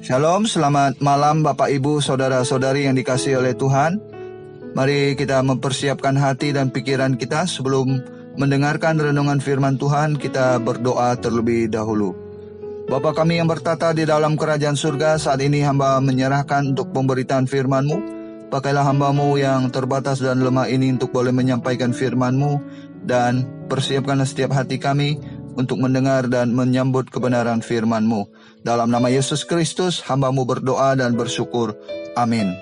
Shalom, selamat malam Bapak Ibu, Saudara-saudari yang dikasihi oleh Tuhan. Mari kita mempersiapkan hati dan pikiran kita sebelum mendengarkan renungan firman Tuhan. Kita berdoa terlebih dahulu. Bapa kami yang bertata di dalam kerajaan surga, saat ini hamba menyerahkan untuk pemberitaan firman-Mu. Pakailah hamba-Mu yang terbatas dan lemah ini untuk boleh menyampaikan firman-Mu, dan persiapkanlah setiap hati kami untuk mendengar dan menyambut kebenaran firman-Mu. Dalam nama Yesus Kristus, hamba-Mu berdoa dan bersyukur. Amin.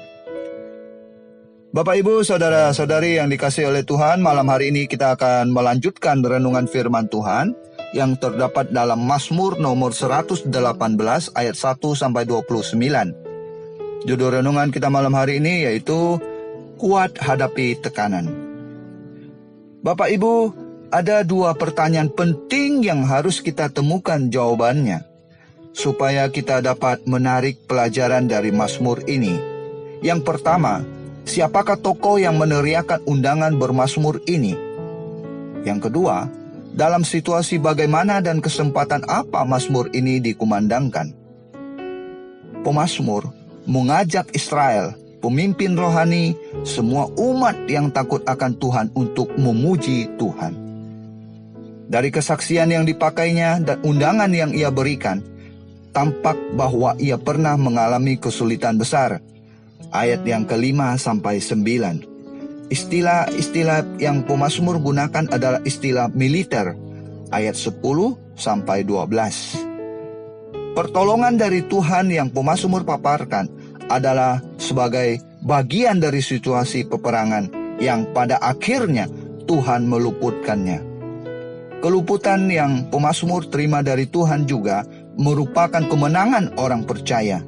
Bapak, Ibu, Saudara-saudari yang dikasihi oleh Tuhan, malam hari ini kita akan melanjutkan renungan firman Tuhan yang terdapat dalam Mazmur nomor 118 ayat 1-29. Judul renungan kita malam hari ini yaitu Kuat Hadapi Tekanan. Bapak, Ibu, ada dua pertanyaan penting yang harus kita temukan jawabannya, supaya kita dapat menarik pelajaran dari Mazmur ini. Yang pertama, siapakah tokoh yang meneriakan undangan bermazmur ini? Yang kedua, dalam situasi bagaimana dan kesempatan apa mazmur ini dikumandangkan? Pemazmur mengajak Israel, pemimpin rohani, semua umat yang takut akan Tuhan untuk memuji Tuhan. Dari kesaksian yang dipakainya dan undangan yang ia berikan, tampak bahwa ia pernah mengalami kesulitan besar. Ayat yang ke-5-9. Istilah-istilah yang pemazmur gunakan adalah istilah militer. Ayat 10-12. Pertolongan dari Tuhan yang pemazmur paparkan adalah sebagai bagian dari situasi peperangan yang pada akhirnya Tuhan meluputkannya. Keluputan yang pemazmur terima dari Tuhan juga merupakan kemenangan orang percaya.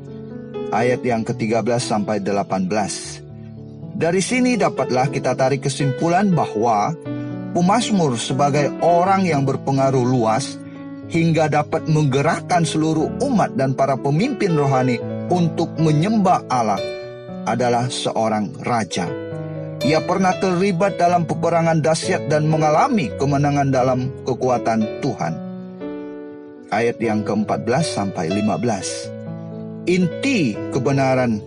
Ayat yang ke-13-18. Dari sini dapatlah kita tarik kesimpulan bahwa pemazmur sebagai orang yang berpengaruh luas hingga dapat menggerakkan seluruh umat dan para pemimpin rohani untuk menyembah Allah adalah seorang raja. Ia pernah terlibat dalam peperangan dahsyat dan mengalami kemenangan dalam kekuatan Tuhan. Ayat yang ke-14-15. Inti kebenaran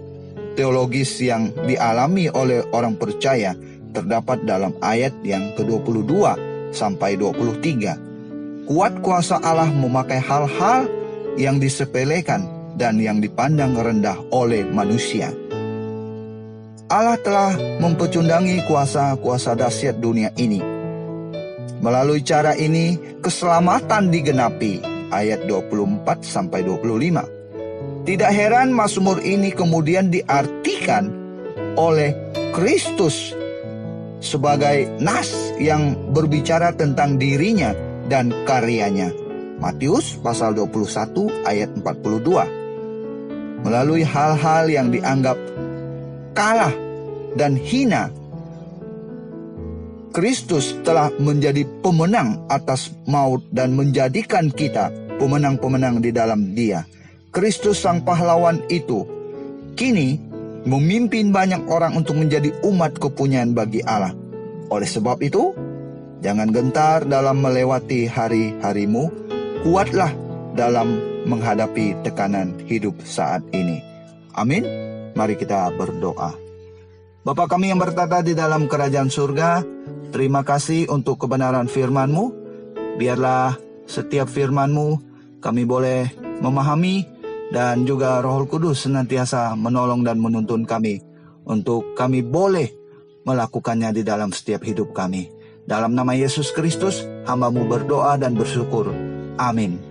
teologis yang dialami oleh orang percaya terdapat dalam ayat yang ke-22-23. Kuat kuasa Allah memakai hal-hal yang disepelekan dan yang dipandang rendah oleh manusia. Allah telah mempecundangi kuasa-kuasa dahsyat dunia ini. Melalui cara ini, keselamatan digenapi. Ayat 24-25. Tidak heran mazmur ini kemudian diartikan oleh Kristus sebagai nas yang berbicara tentang dirinya dan karyanya. Matius pasal 21 ayat 42. Melalui hal-hal yang dianggap kalah dan hina, Kristus telah menjadi pemenang atas maut dan menjadikan kita pemenang-pemenang di dalam Dia. Kristus sang pahlawan itu kini memimpin banyak orang untuk menjadi umat kepunyaan bagi Allah. Oleh sebab itu, jangan gentar dalam melewati hari-harimu, kuatlah dalam menghadapi tekanan hidup saat ini. Amin. Mari kita berdoa. Bapa kami yang bertata di dalam kerajaan surga, terima kasih untuk kebenaran firman-Mu. Biarlah setiap firman-Mu kami boleh memahami, dan juga Roh Kudus senantiasa menolong dan menuntun kami untuk kami boleh melakukannya di dalam setiap hidup kami. Dalam nama Yesus Kristus, hamba-Mu berdoa dan bersyukur. Amin.